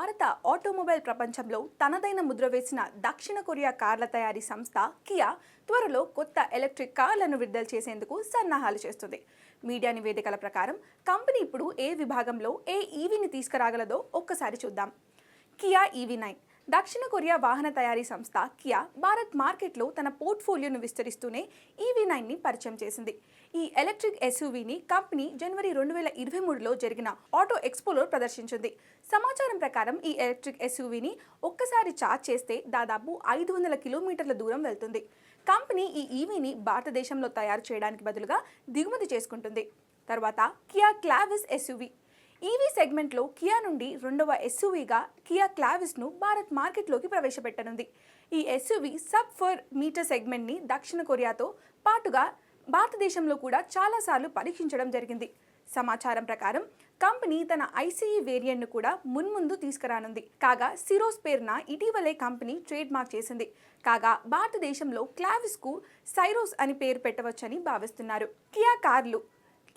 భారత ఆటోమొబైల్ ప్రపంచంలో తనదైన ముద్ర వేసిన దక్షిణ కొరియా కార్ల తయారీ సంస్థ కియా త్వరలో కొత్త ఎలక్ట్రిక్ కార్లను విడుదల చేసేందుకు సన్నాహాలు చేస్తుంది. మీడియా నివేదికల ప్రకారం కంపెనీ ఇప్పుడు ఏ విభాగంలో ఏ ఈవీని తీసుకురాగలదో ఒక్కసారి చూద్దాం. కియా EV9 దక్షిణ కొరియా వాహన తయారీ సంస్థ కియా భారత్ మార్కెట్లో తన పోర్ట్ఫోలియోను విస్తరిస్తూనే EV9ని పరిచయం చేసింది. ఈ ఎలక్ట్రిక్ SUVని కంపెనీ జనవరి 2023లో జరిగిన ఆటో ఎక్స్పోలో ప్రదర్శించింది. సమాచారం ప్రకారం ఈ ఎలక్ట్రిక్ SUVని ఒక్కసారి ఛార్జ్ చేస్తే దాదాపు 500 కిలోమీటర్ల దూరం వెళ్తుంది. కంపెనీ ఈ EVని భారతదేశంలో తయారు చేయడానికి బదులుగా దిగుమతి చేసుకుంటుంది. తర్వాత కియా క్లావిస్ SUV ఈవీ సెగ్మెంట్లో కియా నుండి రెండవ SUVగా కియా క్లావిస్ను భారత్ మార్కెట్లోకి ప్రవేశపెట్టనుంది. ఈ SUV సబ్ 4 మీటర్ సెగ్మెంట్ని దక్షిణ కొరియాతో పాటుగా భారతదేశంలో కూడా చాలాసార్లు పరీక్షించడం జరిగింది. సమాచారం ప్రకారం కంపెనీ తన ICE వేరియంట్ను కూడా మున్ముందు తీసుకురానుంది. కాగా సిరోస్ పేరున ఇటీవలే కంపెనీ ట్రేడ్ మార్క్ చేసింది. కాగా భారతదేశంలో క్లావిస్కు సైరోస్ అని పేరు పెట్టవచ్చని భావిస్తున్నారు. కియా కార్లు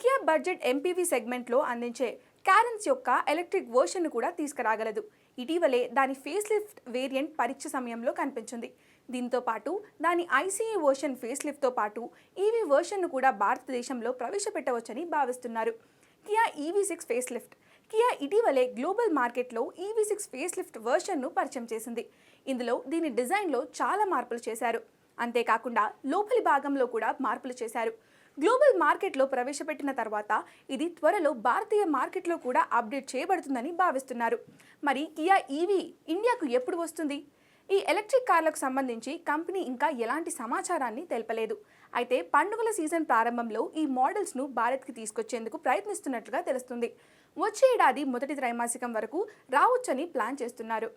కియా బడ్జెట్ MPV సెగ్మెంట్లో అందించే క్యారెన్స్ యొక్క ఎలక్ట్రిక్ వర్షన్ను కూడా తీసుకురాగలదు. ఇటీవలే దాని ఫేస్ లిఫ్ట్ వేరియంట్ పరీక్ష సమయంలో కనిపించింది. దీంతో పాటు దాని ICE వర్షన్ ఫేస్ లిఫ్ట్తో పాటు EV వర్షన్ను కూడా భారతదేశంలో ప్రవేశపెట్టవచ్చని భావిస్తున్నారు. Kia EV6 face lift Kia ఇటీవలే గ్లోబల్ మార్కెట్లో EV6 ఫేస్ లిఫ్ట్ వర్షన్ను పరిచయం చేసింది. ఇందులో దీని డిజైన్లో చాలా మార్పులు చేశారు. అంతేకాకుండా లోపలి భాగంలో కూడా మార్పులు చేశారు. గ్లోబల్ మార్కెట్లో ప్రవేశపెట్టిన తర్వాత ఇది త్వరలో భారతీయ మార్కెట్లో కూడా అప్డేట్ చేయబడుతుందని భావిస్తున్నారు. మరి కియా EV ఇండియాకు ఎప్పుడు వస్తుంది? ఈ ఎలక్ట్రిక్ కార్లకు సంబంధించి కంపెనీ ఇంకా ఎలాంటి సమాచారాన్ని తెలపలేదు. అయితే పండుగల సీజన్ ప్రారంభంలో ఈ మోడల్స్ను భారత్కి తీసుకొచ్చేందుకు ప్రయత్నిస్తున్నట్లుగా తెలుస్తుంది. వచ్చే ఏడాది మొదటి త్రైమాసికం వరకు రావచ్చని ప్లాన్ చేస్తున్నారు.